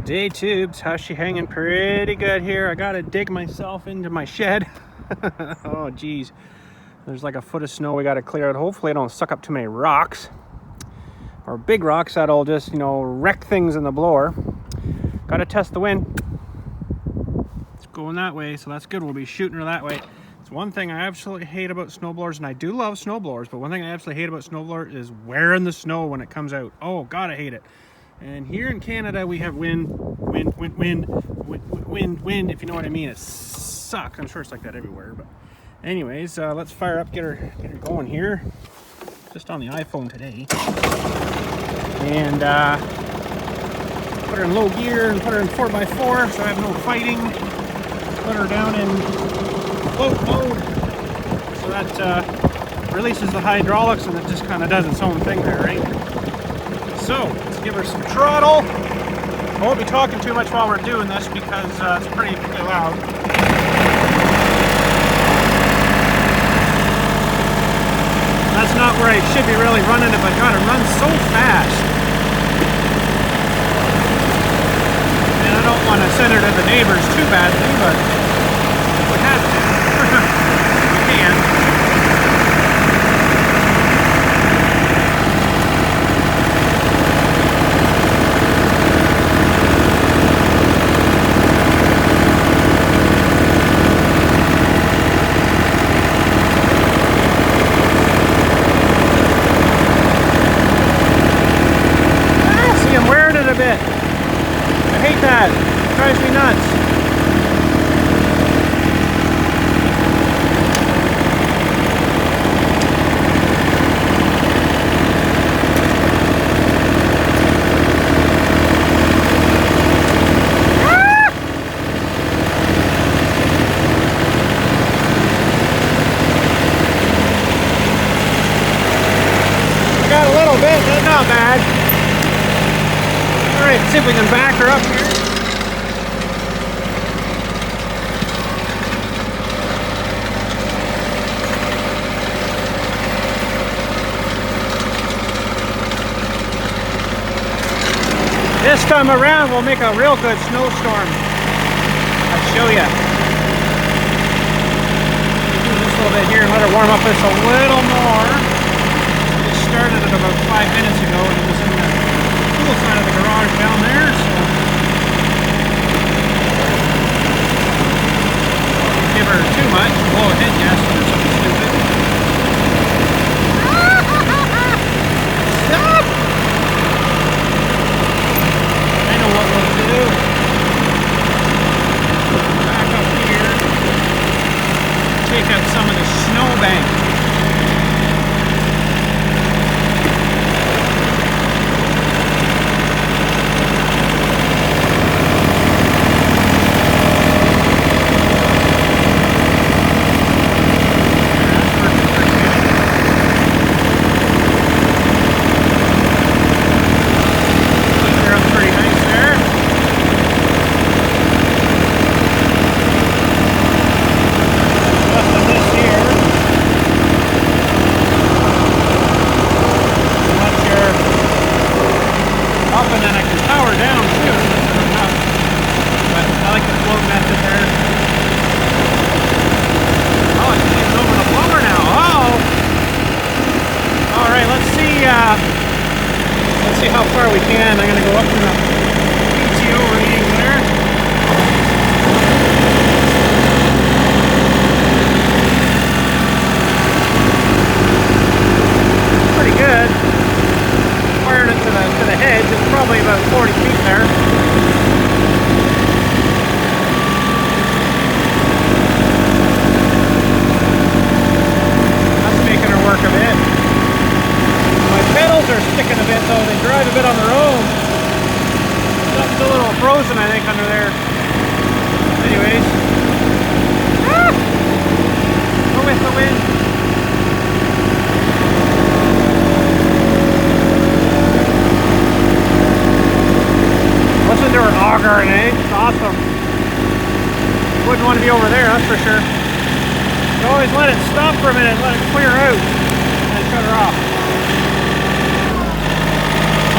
Day tubes, how's she hanging? Pretty good here. I gotta dig myself into my shed. Oh geez, there's like a foot of snow we gotta clear out. Hopefully I don't suck up too many rocks or big rocks that'll just, you know, wreck things in the blower. Gotta test the wind. It's going that way, so that's good. We'll be shooting her that way. It's one thing I absolutely hate about snowblowers, and I do love snowblowers, but one thing I absolutely hate about snowblower is wearing the snow when it comes out. Oh god, I hate it. And here in Canada we have wind, if you know what I mean. It sucks. I'm sure it's like that everywhere, but anyways, let's fire up, get her going here. Just on the iPhone today. And put her in low gear and put her in 4x4 so I have no fighting. Put her down in float mode so that releases the hydraulics, and it just kind of does its own thing there, right? So let's give her some throttle. I won't be talking too much while we're doing this because it's pretty loud. That's not where I should be really running it, but God, it runs so fast. And I don't want to send her to the neighbors too badly, but we have to. We can. A bit. I hate that. It drives me nuts. I got a little bit, but not bad. Alright, see if we can back her up here. This time around we'll make a real good snowstorm. I'll show you. Do this a little bit here and let her warm up this a little more. It started it about 5 minutes ago and it was in the cool side of the garage down there, so don't give her too much, blow a head gas or something stupid. Stop! I know what we'll do. Back up here, take out some of the snowbank. Let's see how far we can. I'm going to go up to the PTO reading there. Pretty good. Firing it to the hedge. It's probably about 40 feet there. That's making her work a bit. My pedals are sticking a bit though, they drive a bit on their own. Something's a little frozen I think under there. Anyways. Ah! Go with the wind. Listen to her auger, eh? It's awesome. Wouldn't want to be over there, that's for sure. You always let it stop for a minute, let it clear out, and then shut her off.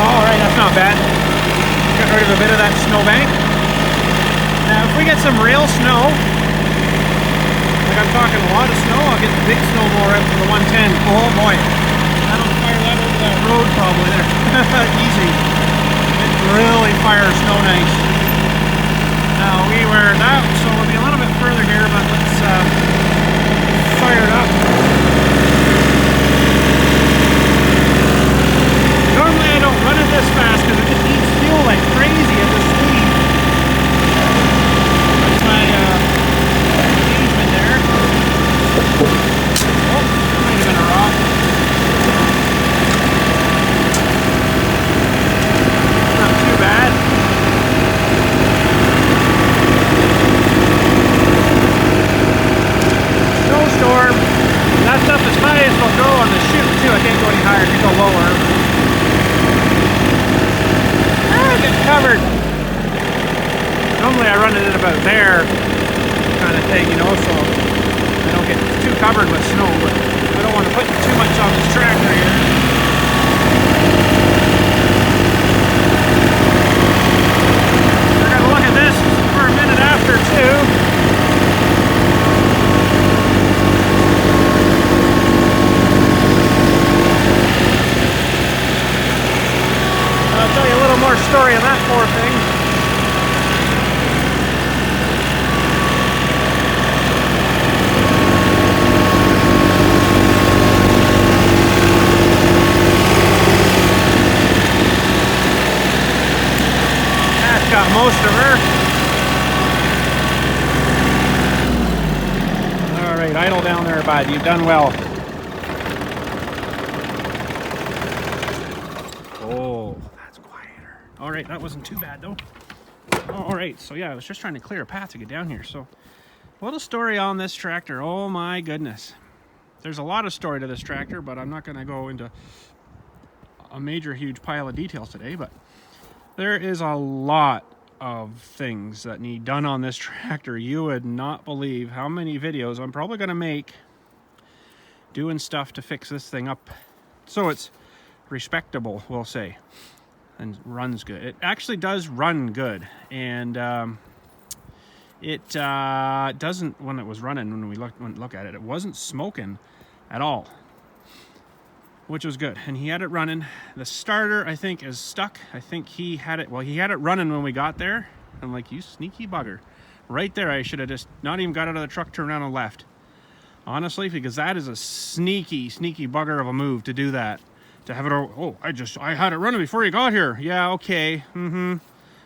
Alright, that's not bad. get rid of a bit of that snowbank. Now, if we get some real snow, like I'm talking a lot of snow, I'll get the big snow blower out for the 110. Oh boy, that'll fire that over that road probably there. Easy. It really fires snow nice. Now we were that, so we'll be a little bit further here, but let's fire it up. Normally I don't run it this fast because it just eats fuel like crazy at this speed. That's my engagement there. Oh, that might have been a rock. Not too bad. Snowstorm. That stuff is high as it'll go on the chute too. I can't go any higher, I can go lower. Getting covered. Normally I run it at about there kind of thing, you know, so I don't get too covered with snow, but I don't want to put too much on this tractor here. We're going to look at this for a minute after too. I'll tell you a little more story on that poor thing. That's got most of her. All right, idle down there, bud. You've done well. Alright, that wasn't too bad though. Alright, so yeah, I was just trying to clear a path to get down here. So, a little story on this tractor. Oh my goodness. There's a lot of story to this tractor, but I'm not going to go into a major, huge pile of details today. But there is a lot of things that need done on this tractor. You would not believe how many videos I'm probably going to make doing stuff to fix this thing up so it's respectable, we'll say. And runs good. It actually does run good, and it doesn't. When it was running, when we went and look at it, it wasn't smoking at all, which was good. And he had it running. The starter, I think, is stuck. I think he had it. Well, he had it running when we got there. I'm like, you sneaky bugger! Right there, I should have just not even got out of the truck, turned around, and left. Honestly, because that is a sneaky bugger of a move to do that. To have it, oh, I had it running before you got here. Yeah, okay,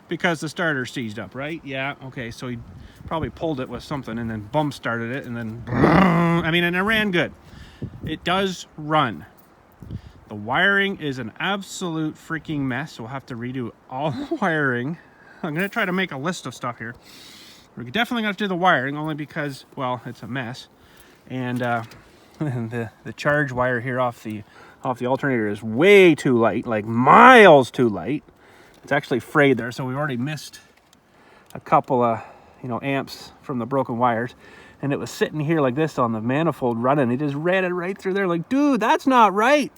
because the starter seized up, right? Yeah, okay, so he probably pulled it with something and then bump started it and then, I mean, and it ran good. It does run. The wiring is an absolute freaking mess. We'll have to redo all the wiring. I'm gonna try to make a list of stuff here. We're definitely gonna have to do the wiring only because, well, it's a mess. And the charge wire here off the alternator is way too light, like miles too light. It's actually frayed there, so we've already missed a couple of amps from the broken wires, and it was sitting here like this on the manifold running. It just ran it right through there. Like, dude, that's not right.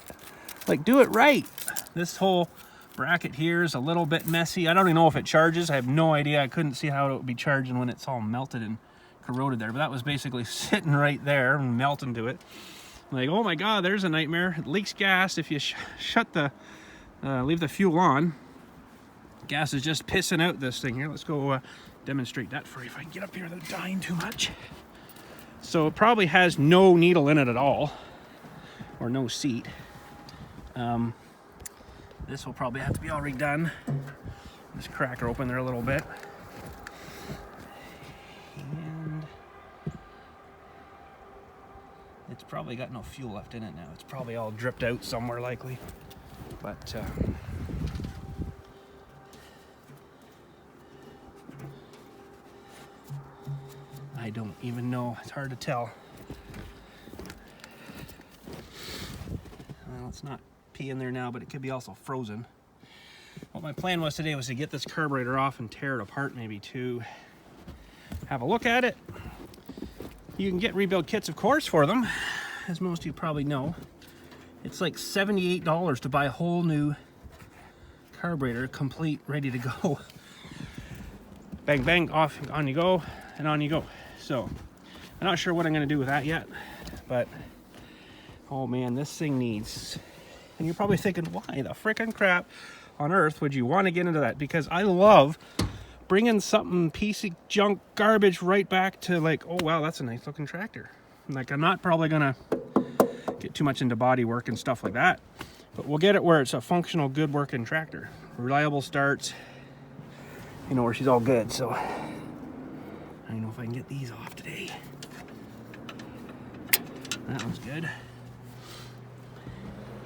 Like, do it right. This whole bracket here is a little bit messy. I don't even know if it charges. I have no idea. I couldn't see how it would be charging when it's all melted and corroded there, but that was basically sitting right there and melting to it. Like, oh my god, there's a nightmare. It leaks gas if you leave the fuel on. Gas is just pissing out this thing here. Let's go demonstrate that for you if I can get up here without dying too much. So it probably has no needle in it at all, or no seat. This will probably have to be all redone. This cracker open there a little bit. And it's probably got no fuel left in it now. It's probably all dripped out somewhere likely. But I don't even know. It's hard to tell. Well, it's not pee in there now, but it could be also frozen. What my plan was today was to get this carburetor off and tear it apart, maybe to have a look at it. You can get rebuild kits, of course, for them, as most of you probably know. It's like $78 to buy a whole new carburetor complete, ready to go. Bang, bang, off, on you go, and on you go. So, I'm not sure what I'm going to do with that yet, but, oh man, this thing needs, and you're probably thinking, why the frickin' crap on earth would you want to get into that? Because I love bringing something piece of junk garbage right back to like, oh wow, that's a nice looking tractor. Like, I'm not probably going to get too much into body work and stuff like that, but we'll get it where it's a functional, good working tractor. Reliable starts, you know, where she's all good. So I don't know if I can get these off today. That one's good.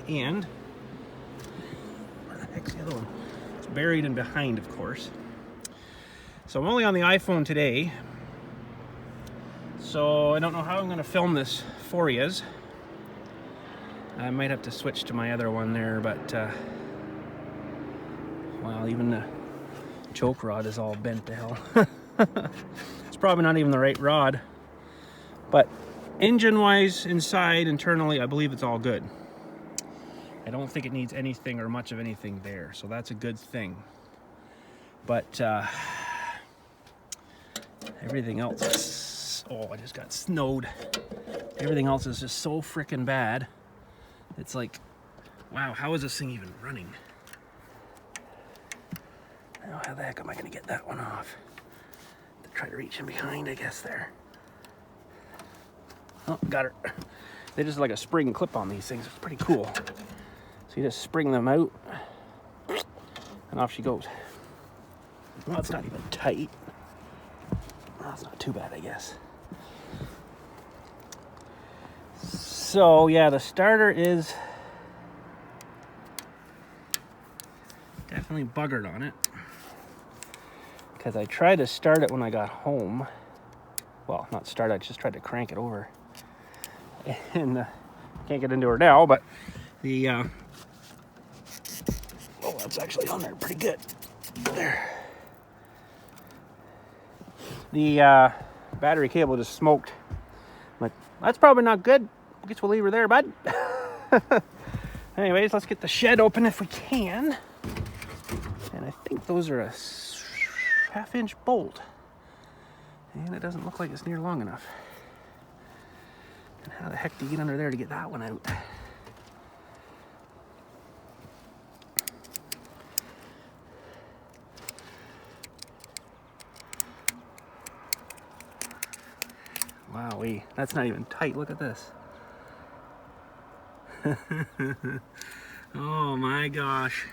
And where the heck's the other one? It's buried in behind, of course. So I'm only on the iPhone today, so I don't know how I'm going to film this for yous. I might have to switch to my other one there, but well, even the choke rod is all bent to hell. It's probably not even the right rod, but engine wise, inside, internally, I believe it's all good. I don't think it needs anything or much of anything there, so that's a good thing. But everything else is, oh, I just got snowed. Everything else is just so freaking bad. It's like, wow, how is this thing even running? Now, how the heck am I going to get that one off? To try to reach in behind, I guess, there. Oh, got her. They just like a spring clip on these things. It's pretty cool. So you just spring them out, and off she goes. Well, it's not even tight. That's not too bad, I guess. So yeah, the starter is definitely buggered on it, because I tried to start it when I got home. Well, not start, I just tried to crank it over, and can't get into her now, but the oh, that's actually on there pretty good there. The battery cable just smoked. I'm like, that's probably not good. I guess we'll leave her there, bud. Anyways, let's get the shed open if we can. And I think those are a 1/2-inch bolt. And it doesn't look like it's near long enough. And how the heck do you get under there to get that one out? Wowee, that's not even tight. Look at this. Oh my gosh.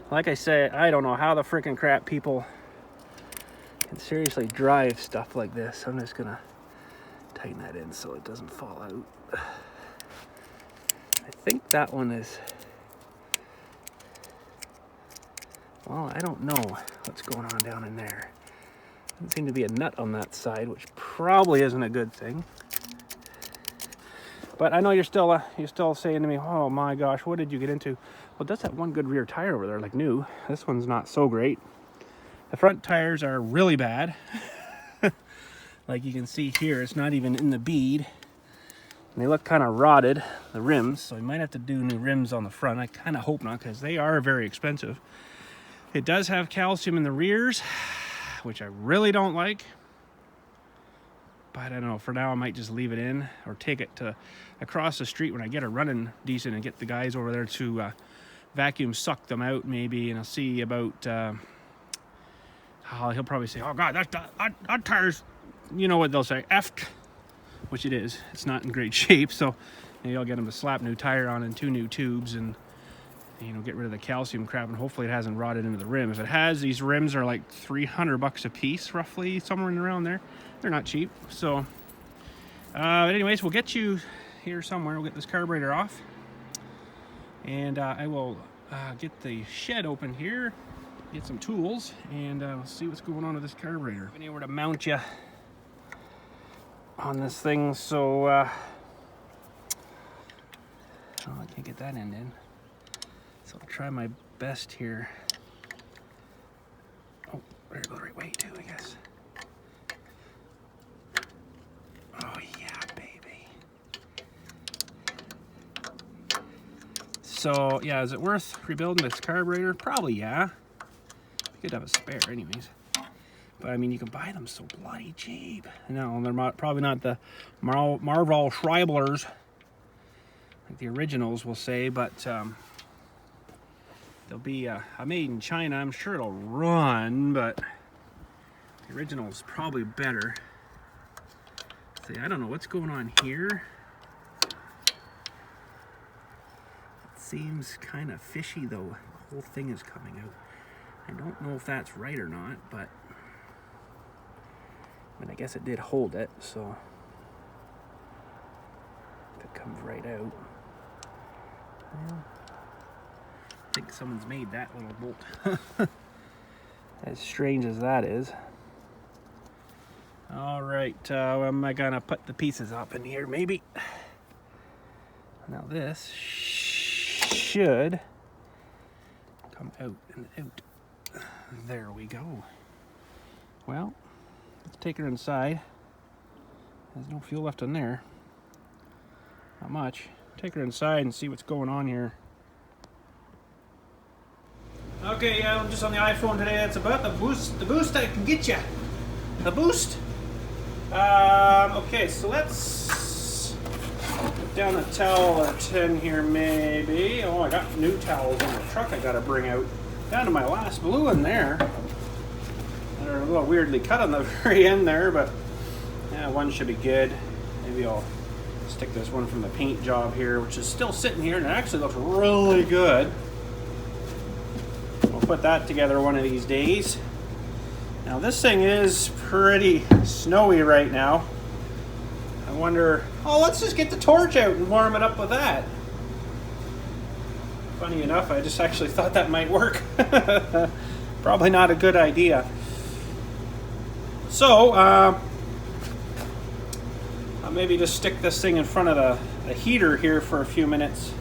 Like I said, I don't know how the freaking crap people can seriously drive stuff like this. I'm just gonna tighten that in so it doesn't fall out. I think that one is, well, I don't know what's going on down in there. Doesn't seem to be a nut on that side, which probably isn't a good thing. But I know you're still saying to me, oh my gosh, what did you get into? Well, it does have one good rear tire over there, like new. This one's not so great. The front tires are really bad. Like you can see here, it's not even in the bead. And they look kind of rotted, the rims, so we might have to do new rims on the front. I kind of hope not, because they are very expensive. It does have calcium in the rears, which I really don't like. But I don't know, for now I might just leave it in, or take it to across the street when I get her running decent and get the guys over there to vacuum suck them out maybe, and I'll see about, he'll probably say, oh God, that tire's, you know what they'll say, effed, which it is. It's not in great shape, so maybe I'll get them to slap new tire on and 2 new tubes and, you know, get rid of the calcium crap, and hopefully it hasn't rotted into the rim. If it has, these rims are like $300 a piece, roughly, somewhere in around there. They're not cheap. So, but anyways, we'll get you here somewhere. We'll get this carburetor off, and I will get the shed open here, get some tools, and we'll see what's going on with this carburetor. Anywhere to mount you on this thing, so oh, I can't get that end in. So I'll try my best here. Oh, better go the right way too, I guess. Oh yeah, baby. So yeah, is it worth rebuilding this carburetor? Probably, yeah. You could have a spare anyways. But I mean, you can buy them so bloody cheap. No, they're probably not the Marvel Schreiblers, like the originals will say, but they'll be made in China. I'm sure it'll run, but the original is probably better. See, I don't know what's going on here. It seems kind of fishy though. The whole thing is coming out. I don't know if that's right or not, but I guess it did hold it, so if it comes right out. Well, I think someone's made that little bolt. As strange as that is. All right, am I gonna put the pieces up in here? Maybe. Now this should come out and out. There we go. Well, let's take her inside. There's no fuel left in there. Not much. Take her inside and see what's going on here. Okay, yeah, I'm just on the iPhone today. That's about the boost I can get you. The boost. Okay, so let's put down a towel or 10 here maybe. Oh, I got new towels in the truck I gotta bring out. Down to my last blue in there. They're a little weirdly cut on the very end there, but yeah, one should be good. Maybe I'll stick this one from the paint job here, which is still sitting here, and it actually looks really good. We'll put that together one of these days. Now this thing is pretty snowy right now. I wonder, oh, let's just get the torch out and warm it up with that. Funny enough, I just actually thought that might work. Probably not a good idea. So, I'll maybe just stick this thing in front of the heater here for a few minutes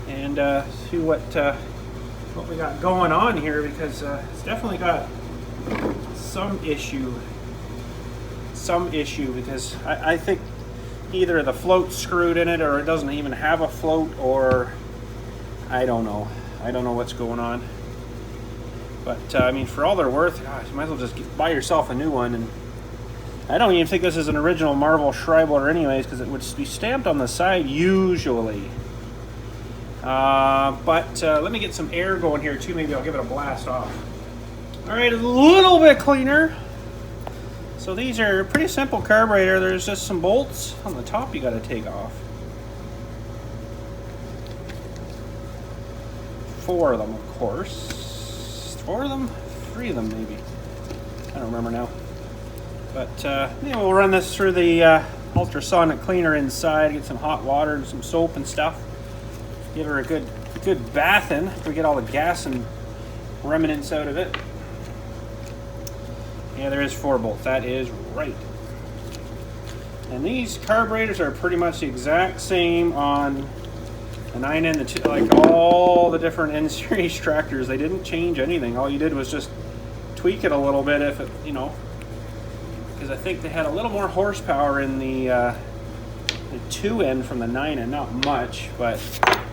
and see what we got going on here, because it's definitely got some issue because I think either the float's screwed in it or it doesn't even have a float, or I don't know what's going on. But I mean, for all they're worth, gosh, you might as well just buy yourself a new one. And I don't even think this is an original Marvel Schreibler anyways, because it would be stamped on the side usually. But let me get some air going here too. Maybe I'll give it a blast off. All right, a little bit cleaner. So these are pretty simple carburetor. There's just some bolts on the top you got to take off. 4 of them, of course. 4 of them? 3 of them, maybe. I don't remember now. But yeah, we'll run this through the ultrasonic cleaner inside, get some hot water and some soap and stuff. Give her a good bathing after we get all the gas and remnants out of it. Yeah, there is 4 bolts. That is right. And these carburetors are pretty much the exact same on the 9N, the 2, like all the different N-series tractors. They didn't change anything. All you did was just tweak it a little bit, if it, you know, because I think they had a little more horsepower in the 2N from the 9N. Not much, but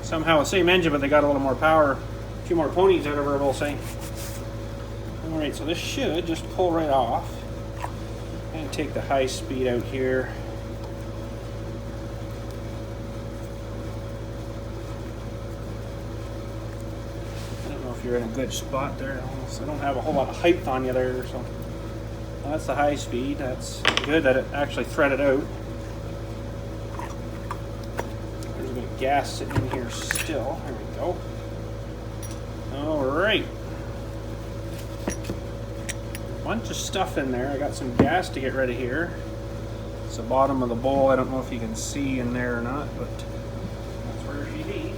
somehow the same engine, but they got a little more power, a few more ponies out of her, we'll say. All right, so this should just pull right off. And take the high speed out here. I don't know if you're in a good spot there. I don't have a whole lot of height on you there, so that's the high speed. That's good that it actually threaded out. There's a bit of gas sitting in here still. There we go. All right. Bunch of stuff in there. I got some gas to get rid of here. It's the bottom of the bowl. I don't know if you can see in there or not, but that's where she be.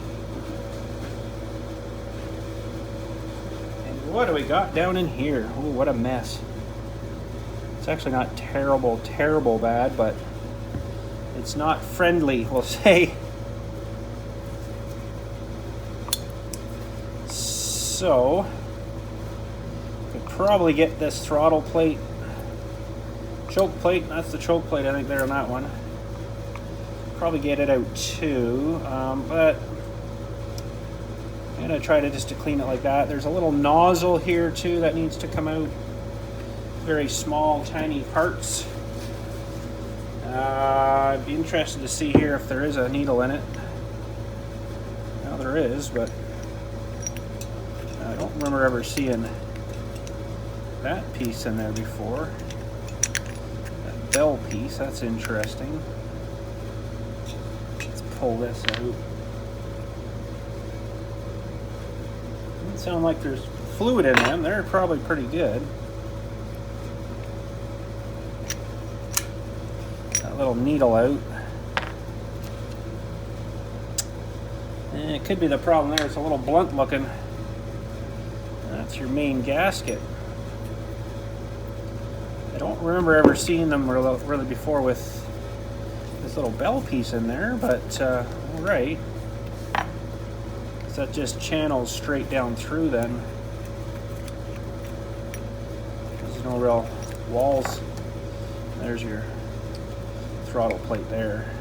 And what do we got down in here? Oh, what a mess. It's actually not terrible bad, but it's not friendly, we'll say. So probably get this throttle plate, choke plate, that's the choke plate I think there on that one. Probably get it out too, but I'm going to try to just to clean it like that. There's a little nozzle here too that needs to come out. Very small, tiny parts. I'd be interested to see here if there is a needle in it. Now there is, but I don't remember ever seeing that piece in there before. That bell piece, that's interesting. Let's pull this out. Doesn't sound like there's fluid in them. They're probably pretty good. That little needle out. And it could be the problem there. It's a little blunt looking. That's your main gasket. I don't remember ever seeing them really before with this little bell piece in there, but all right. So that just channels straight down through then. There's no real walls. There's your throttle plate there.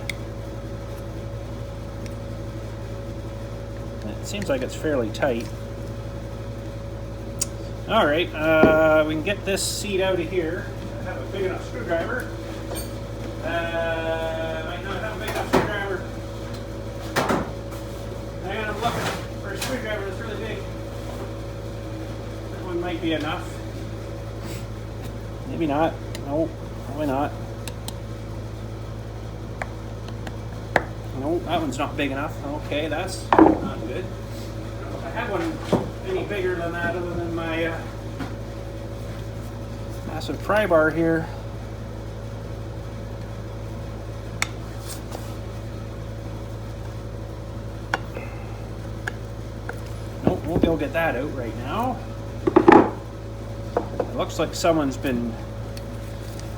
It seems like it's fairly tight. All right, we can get this seat out of here. I have a big enough screwdriver. Might not have a big enough screwdriver. Hang on, I'm looking for a screwdriver that's really big. That one might be enough. Maybe not. No, probably not. No, that one's not big enough. Okay, that's not good. If I had one any bigger than that other than my massive pry bar here. Nope, won't be able to get that out right now. It looks like someone's been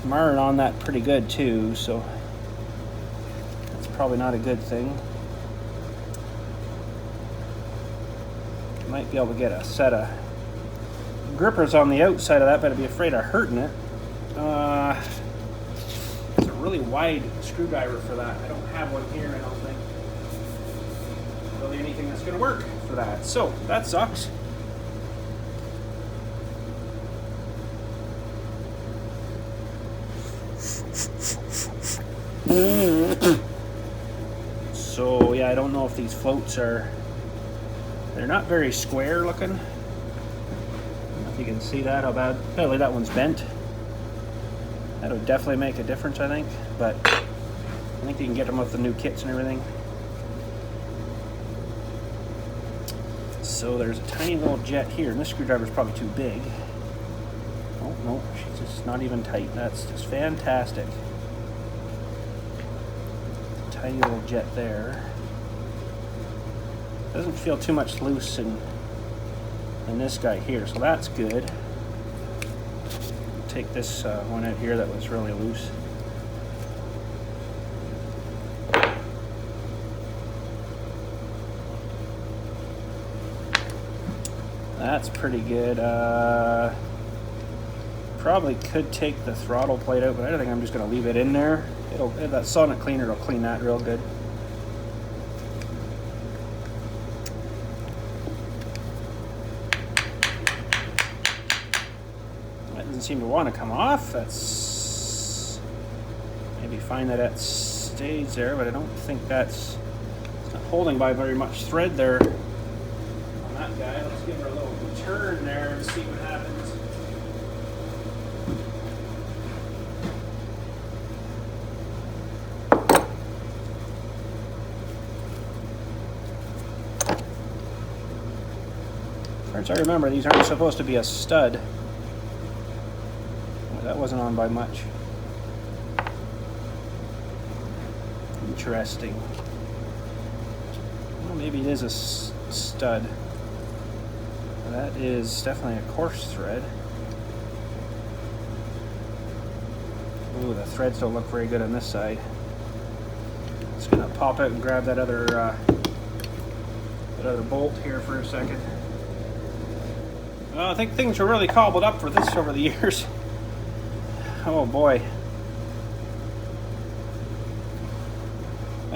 marring on that pretty good too, so that's probably not a good thing. Might be able to get a set of grippers on the outside of that, but I'd be afraid of hurting it. It's a really wide screwdriver for that. I don't have one here, I don't think. Really anything that's going to work for that. So, that sucks. So, yeah, I don't know if these floats are... They're not very square looking. I don't know if you can see that, how bad. Apparently that one's bent. That would definitely make a difference, I think. But I think you can get them with the new kits and everything. So there's a tiny little jet here, and this screwdriver's probably too big. Oh, no, she's just not even tight. That's just fantastic. Tiny little jet there. Doesn't feel too much loose in this guy here, so that's good. Take this one out here that was really loose. That's pretty good. Probably could take the throttle plate out, but I think I'm just going to leave it in there. That sonic cleaner will clean that real good. Seem to want to come off. That's maybe fine that it stays there, but I don't think it's not holding by very much thread there on that guy. Let's give her a little turn there and see what happens. As far as I remember, these aren't supposed to be a stud. That wasn't on by much. Interesting. Well, maybe it is a stud. That is definitely a coarse thread. Ooh, the threads don't look very good on this side. Just gonna pop out and grab that other bolt here for a second. I think things were really cobbled up for this over the years. Oh boy.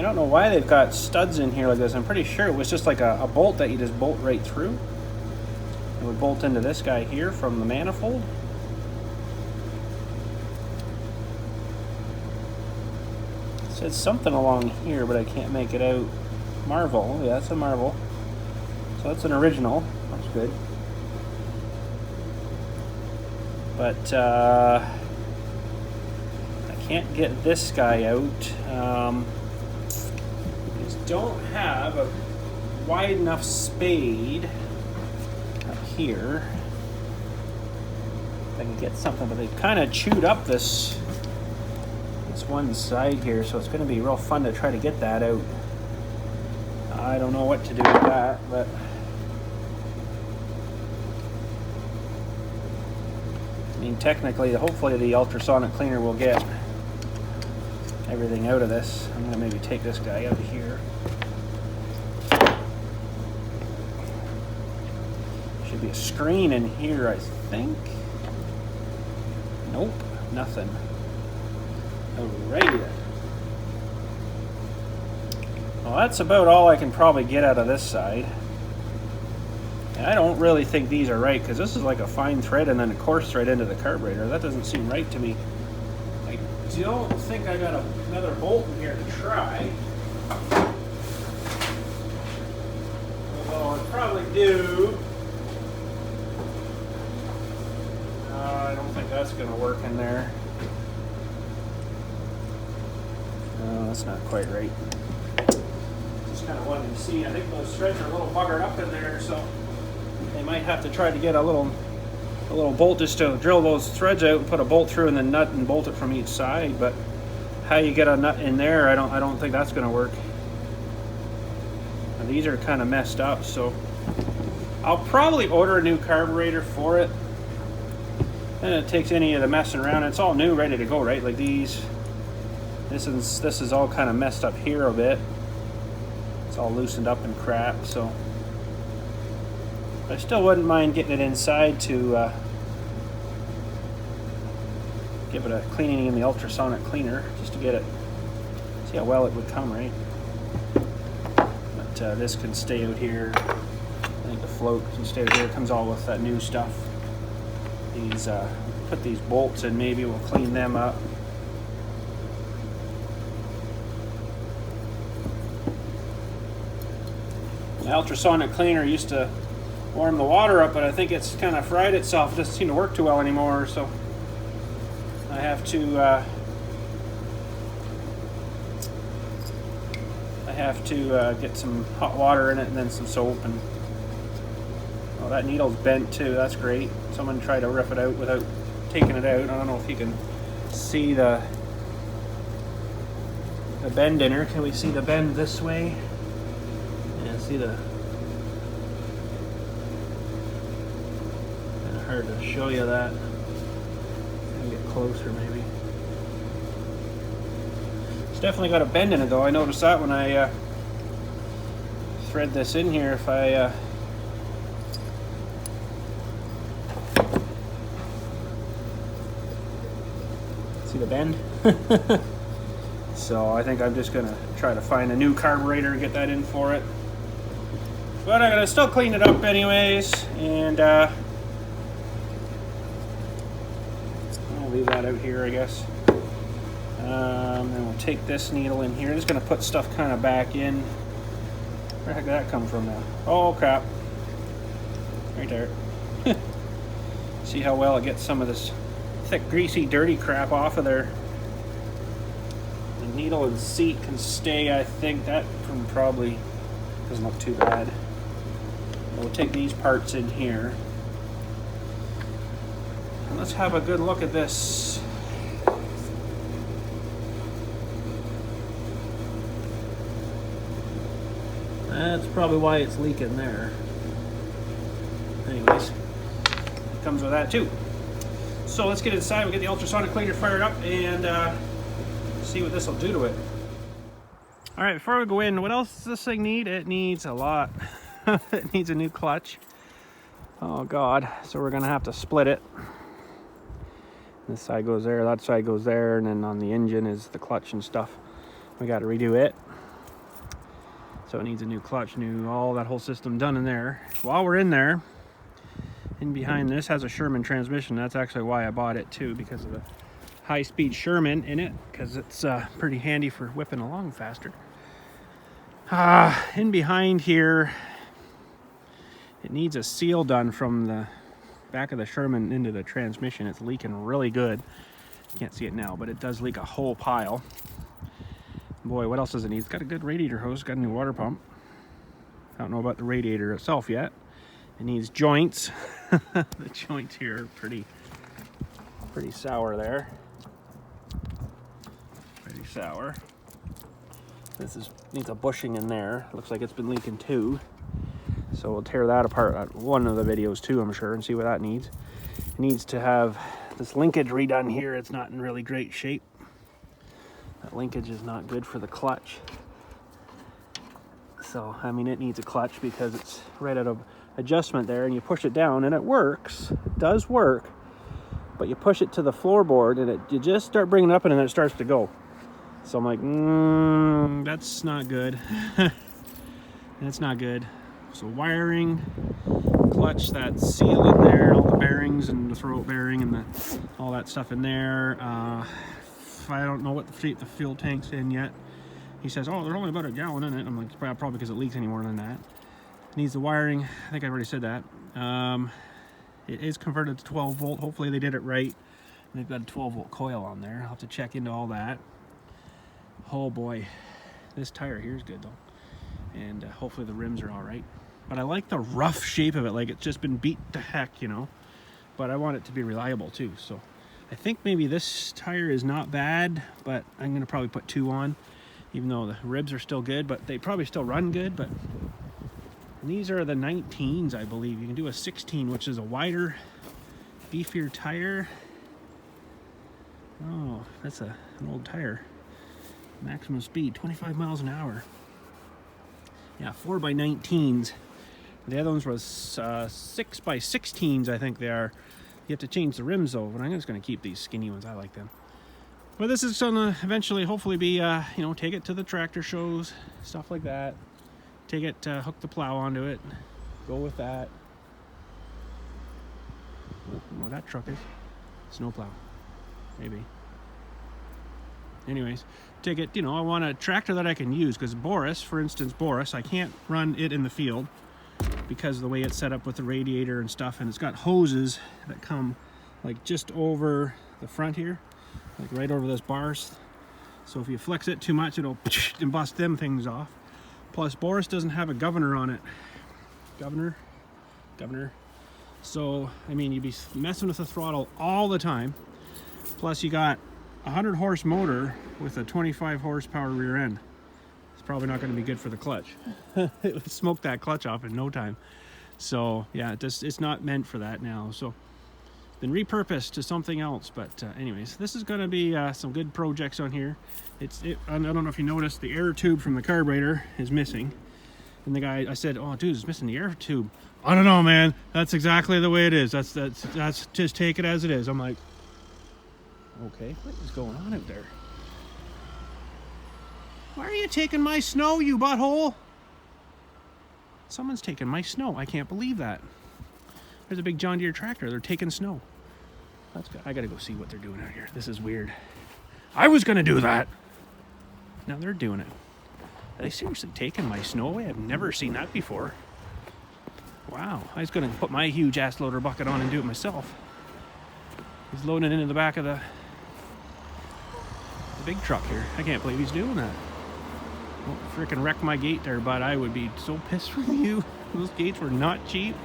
I don't know why they've got studs in here like this. I'm pretty sure it was just like a bolt that you just bolt right through. It would bolt into this guy here from the manifold. It says something along here, but I can't make it out. Marvel, yeah, that's a Marvel. So that's an original, that's good. But I can't get this guy out. Just don't have a wide enough spade up here. If I can get something, but they've kind of chewed up this one side here, so it's going to be real fun to try to get that out. I don't know what to do with that, but I mean, technically, hopefully the ultrasonic cleaner will get everything out of this. I'm going to maybe take this guy out of here. Should be a screen in here, I think. Nope, nothing. Alrighty then. Well, that's about all I can probably get out of this side. And I don't really think these are right, because this is like a fine thread and then a coarse thread into the carburetor. That doesn't seem right to me. I don't think I got another bolt in here to try. Although I probably do. I don't think that's going to work in there. No, that's not quite right. Just kind of wanted to see. I think those threads are a little buggered up in there, so they might have to try to get a little bolt just to drill those threads out and put a bolt through and then nut and bolt it from each side. But how you get a nut in there, I don't think that's going to work. And these are kind of messed up, so I'll probably order a new carburetor for it. And it takes any of the messing around. It's all new, ready to go, right? Like these. This is all kind of messed up here a bit. It's all loosened up and crap, so I still wouldn't mind getting it inside to give it a cleaning in the ultrasonic cleaner, just to get it, see how well it would come, right? But this can stay out here. I think the float can stay out here. It comes all with that new stuff. These put these bolts in, maybe we'll clean them up. The ultrasonic cleaner used to warm the water up, but I think it's kind of fried itself. It doesn't seem to work too well anymore, so I have to get some hot water in it and then some soap. And oh, that needle's bent too. That's great. Someone tried to rip it out without taking it out. I don't know if you can see the bend in her. Can we see the bend this way? See the, kind of hard to show you that. Let me get closer maybe. It's definitely got a bend in it though. I noticed that when I thread this in here. If I see the bend. So I think I'm just gonna try to find a new carburetor and get that in for it. But I'm going to still clean it up anyways, and I'll leave that out here, I guess. Then we'll take this needle in here. I'm just going to put stuff kind of back in. Where the heck did that come from now? Oh, crap. Right there. See how well it gets some of this thick, greasy, dirty crap off of there. The needle and seat can stay, I think. That one probably doesn't look too bad. We'll take these parts in here. And let's have a good look at this. That's probably why it's leaking there. Anyways, it comes with that too. So let's get inside, we'll get the ultrasonic cleaner fired up and see what this will do to it. All right, before we go in, what else does this thing need? It needs a lot. It needs a new clutch. Oh God, so we're gonna have to split it. This side goes there, that side goes there, and then on the engine is the clutch and stuff. We gotta redo it. So it needs a new clutch, all that whole system done in there. While we're in there, in behind this has a Sherman transmission. That's actually why I bought it too, because of the high-speed Sherman in it, because it's pretty handy for whipping along faster. In behind here, it needs a seal done from the back of the Sherman into the transmission. It's leaking really good. You can't see it now, but it does leak a whole pile. Boy, what else does it need? It's got a good radiator hose, got a new water pump. I don't know about the radiator itself yet. It needs joints. The joints here are pretty sour there. Pretty sour. This needs a bushing in there. Looks like it's been leaking too. So we'll tear that apart at one of the videos too, I'm sure, and see what that needs. It needs to have this linkage redone here. It's not in really great shape. That linkage is not good for the clutch. So, I mean, it needs a clutch because it's right out of adjustment there, and you push it down and it works. It does work, but you push it to the floorboard and you just start bringing it up and then it starts to go. So I'm like, that's not good. That's not good. So wiring, clutch, that seal in there, all the bearings and the throat bearing and all that stuff in there. I don't know what the shape the fuel tank's in yet. He says, oh, there's only about a gallon in it. I'm like, probably because it leaks any more than that. It needs the wiring. I think I already said that. It is converted to 12 volt. Hopefully they did it right. They've got a 12 volt coil on there. I'll have to check into all that. Oh boy, this tire here is good though. And hopefully the rims are all right. But I like the rough shape of it, like it's just been beat to heck, you know. But I want it to be reliable too. So I think maybe this tire is not bad, but I'm gonna probably put 2 on, even though the ribs are still good, but they probably still run good. But these are the 19s, I believe. You can do a 16, which is a wider, beefier tire. Oh, that's an old tire. Maximum speed, 25 miles an hour. Yeah, 4x19s. The other ones was 6x16s, I think they are. You have to change the rims though, but I'm just going to keep these skinny ones. I like them. But this is going to eventually, hopefully be, you know, take it to the tractor shows, stuff like that. Take it, hook the plow onto it, go with that. Oh, that truck is snowplow, maybe. Anyways, take it, you know, I want a tractor that I can use, because Boris, for instance, I can't run it in the field because of the way it's set up with the radiator and stuff, and it's got hoses that come like just over the front here, like right over those bars. So if you flex it too much, it'll and bust them things off. Plus, Boris doesn't have a governor on it. Governor. So, I mean, you'd be messing with the throttle all the time. Plus, you got a 100 horse motor with a 25 horsepower rear end. It's probably not going to be good for the clutch. It would smoke that clutch off in no time. So, yeah, it's not meant for that now. So, been repurposed to something else. But anyways, this is going to be some good projects on here. I don't know if you noticed, the air tube from the carburetor is missing. And the guy, I said, oh dude, it's missing the air tube. I don't know, man. That's exactly the way it is. That's just take it as it is. I'm like, okay, what is going on out there? Why are you taking my snow, you butthole? Someone's taking my snow. I can't believe that. There's a big John Deere tractor. They're taking snow. That's good. I gotta go see what they're doing out here. This is weird. I was gonna do that. Now they're doing it. Are they seriously taking my snow away? I've never seen that before. Wow. I was gonna put my huge ass loader bucket on and do it myself. He's loading it into the back of the big truck here. I can't believe he's doing that. Well, freaking wreck my gate there, but I would be so pissed with you. Those gates were not cheap.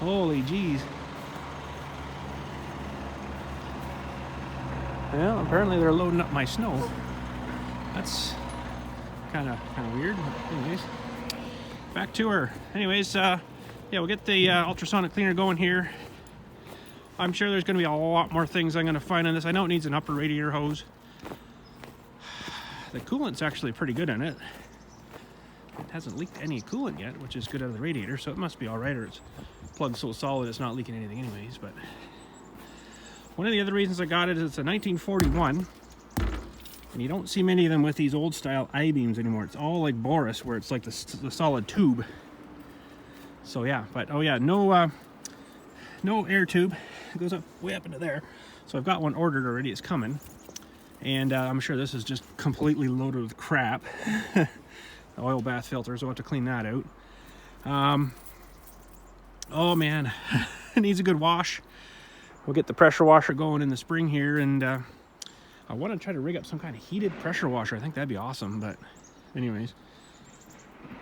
Holy jeez. Well, apparently they're loading up my snow. That's kind of weird. But anyways, back to her. Anyways, yeah, we'll get the ultrasonic cleaner going here. I'm sure there's going to be a lot more things I'm going to find on this. I know it needs an upper radiator hose. The coolant's actually pretty good in it. It hasn't leaked any coolant yet, which is good out of the radiator, so it must be all right, or it's plugged so solid it's not leaking anything anyways. But one of the other reasons I got it is it's a 1941 And you don't see many of them with these old style I-beams anymore. It's all like Boris, where it's like the solid tube. So yeah, but oh yeah, no air tube. It goes up way up into there. So I've got one ordered already. It's coming, and I'm sure this is just completely loaded with crap. The oil bath filters. I'll have to clean that out. Oh man, it needs a good wash. We'll get the pressure washer going in the spring here, and I want to try to rig up some kind of heated pressure washer. I think that'd be awesome, but anyways,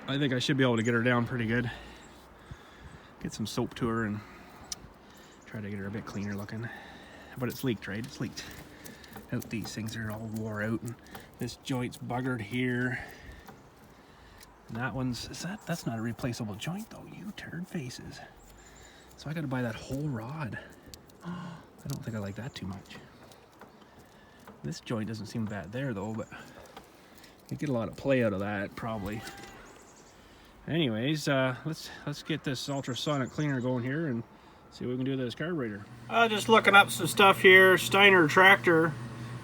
I think I should be able to get her down pretty good. Get some soap to her and try to get her a bit cleaner looking. But it's leaked, right? It's leaked out. These things are all wore out, and this joint's buggered here. And that one's, that's not a replaceable joint though, you turd faces. So I gotta buy that whole rod. I don't think I like that too much. This joint doesn't seem bad there though, but you get a lot of play out of that probably. Anyways, let's get this ultrasonic cleaner going here and see what we can do with this carburetor. Just looking up some stuff here. Steiner Tractor,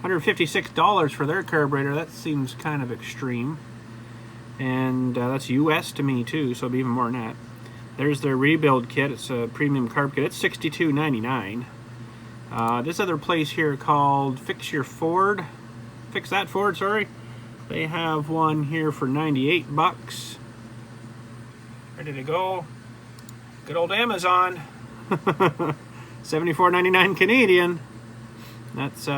$156 for their carburetor. That seems kind of extreme. And that's US to me too, so it'll be even more than that. There's their rebuild kit. It's a premium carb kit. It's $62.99. This other place here called Fix That Ford, sorry. They have one here for 98 bucks. Ready to go. Good old Amazon. $74.99 Canadian. That's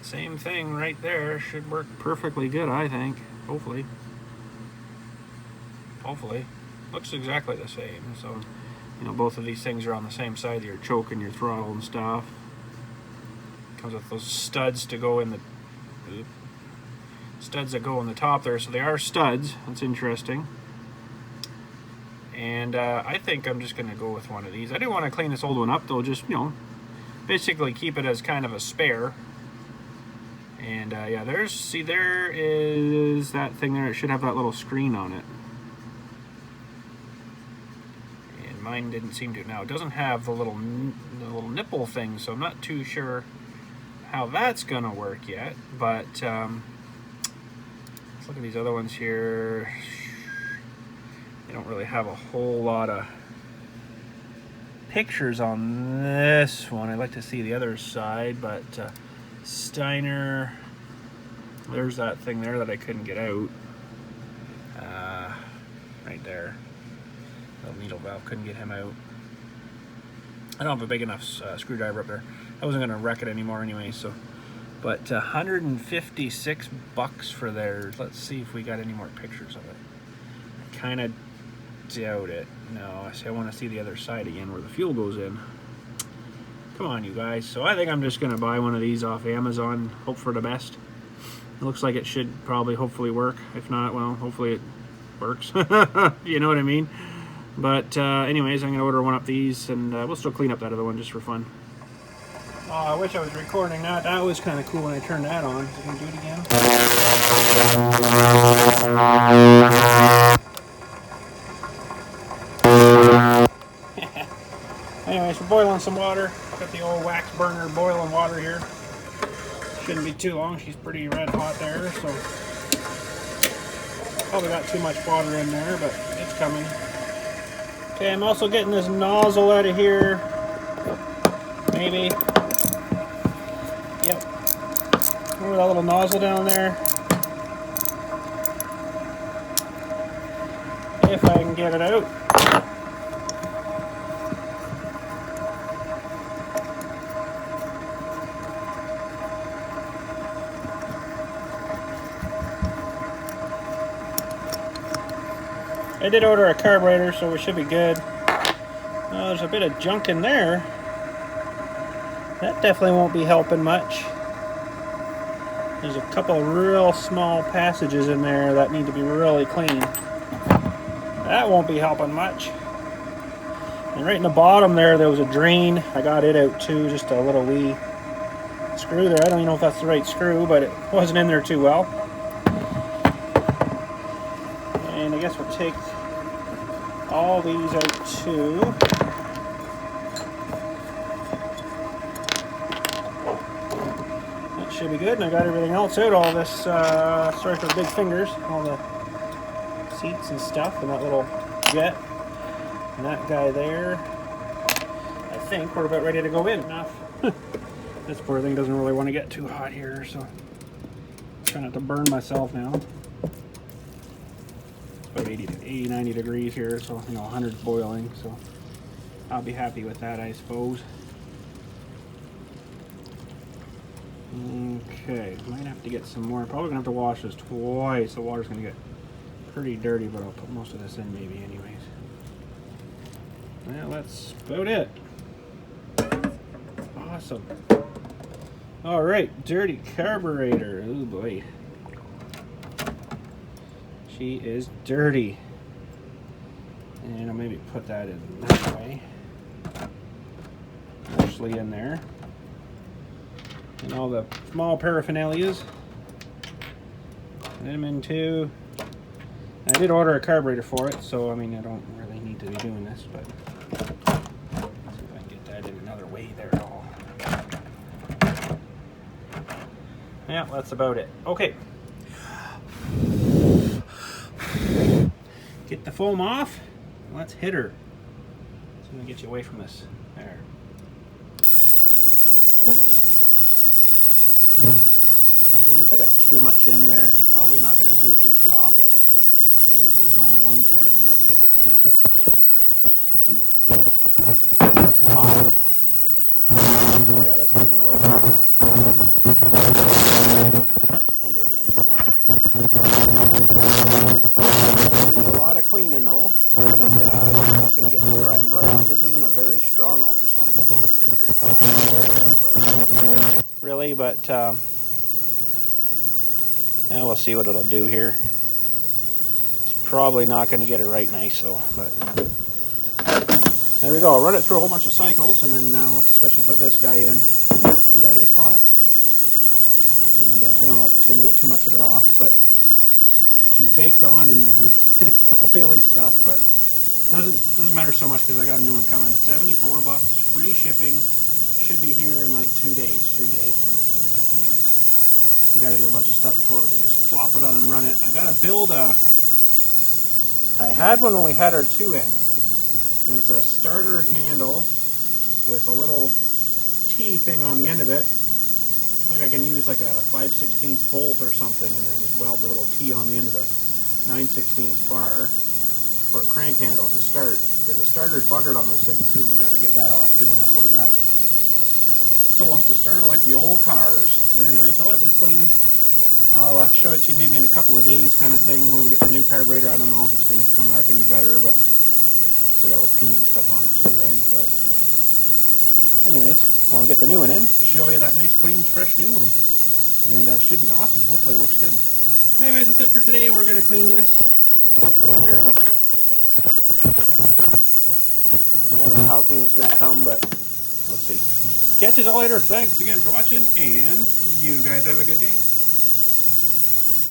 same thing right there. Should work perfectly good, I think. Hopefully. Looks exactly the same. So, you know, both of these things are on the same side of your choke and your throttle and stuff. Comes with those studs to go in the studs that go on the top there. So they are studs. That's interesting. And I think I'm just going to go with one of these. I do want to clean this old one up though, just, you know, basically keep it as kind of a spare. And yeah, there is that thing there. It should have that little screen on it. And mine didn't seem to. Now, it doesn't have the little nipple thing, so I'm not too sure how that's going to work yet. But let's look at these other ones here. They don't really have a whole lot of pictures on this one. I'd like to see the other side, but Steiner, there's that thing there that I couldn't get out. Right there. Little needle valve, couldn't get him out. I don't have a big enough screwdriver up there. I wasn't going to wreck it anymore anyway, so. But 156 bucks for theirs. Let's see if we got any more pictures of it. I kind of doubt it. No, I want to see the other side again where the fuel goes in. Come on, you guys. So I think I'm just going to buy one of these off Amazon. Hope for the best. It looks like it should probably hopefully work. If not, well, hopefully it works. You know what I mean? But anyways, I'm going to order one of these, and we'll still clean up that other one just for fun. Oh, I wish I was recording that. That was kind of cool when I turned that on. Is it going to do it again? Anyways, we're boiling some water. Got the old wax burner boiling water here. Shouldn't be too long. She's pretty red hot there, so probably got too much water in there, but it's coming. Okay, I'm also getting this nozzle out of here. Maybe. Yep. Remember that little nozzle down there? If I can get it out. I did order a carburetor, so we should be good. Oh, there's a bit of junk in there. That definitely won't be helping much. There's a couple real small passages in there that need to be really clean. That won't be helping much. And right in the bottom there was a drain. I got it out too, just a little wee screw there. I don't even know if that's the right screw, but it wasn't in there too well. And I guess we'll take all these out too. That should be good. And I got everything else out. All this, sorry for the big fingers. All the seats and stuff, and that little jet, and that guy there. I think we're about ready to go in. Enough. This poor thing doesn't really want to get too hot here, so I'm trying not to burn myself now. It's about 80, 90 degrees here, so 100's boiling, so I'll be happy with that, I suppose. Okay, might have to get some more. Probably gonna have to wash this twice. The water's gonna get pretty dirty, but I'll put most of this in maybe anyways. Well, that's about it. Awesome. All right, dirty carburetor. Oh boy, she is dirty. And I'll maybe put that in that way, mostly in there. And all the small paraphernalias, put them in too. I did order a carburetor for it, so I mean I don't really need to be doing this, but let's see if I can get that in another way there at all. Yeah, that's about it. Okay. Get the foam off. Let's hit her. So I'm gonna get you away from this. There. I wonder if I got too much in there. Probably not going to do a good job. Even if it was only one part, maybe I'll take this guy out. Hot. Oh yeah, that's cleaning a little bit now. Center a bit more. There's a lot of cleaning though, and I don't think it's going to get the grime right off. This isn't a very strong ultrasonic really, but we'll see what it'll do here. It's probably not going to get it right nice though, but there we go. I'll run it through a whole bunch of cycles, and then we'll have to switch and put this guy in. Ooh, that is hot. And I don't know if it's going to get too much of it off, but she's baked on and oily stuff, but doesn't matter so much because I got a new one coming. $74, free shipping. Should be here in like 2 days, 3 days kind of thing. But anyways, we got to do a bunch of stuff before we can just plop it on and run it. I got to build a. I had one when we had our 2N, and it's a starter handle with a little T thing on the end of it. Like I can use like a 5/16 bolt or something, and then just weld the little T on the end of the 9/16 bar for a crank handle to start. Because the starter's buggered on this thing too. We got to get that off too and have a look at that. So we'll have to start it like the old cars. But anyways, I'll let this clean. I'll show it to you maybe in a couple of days kind of thing when we get the new carburetor. I don't know if it's going to come back any better, but still got old paint and stuff on it too, right? But anyways, when we get the new one in, show you that nice, clean, fresh new one. And should be awesome. Hopefully it works good. Anyways, that's it for today. We're going to clean this. I don't know how clean it's going to come, but let's see. Catch us all later. Thanks again for watching, and you guys have a good day.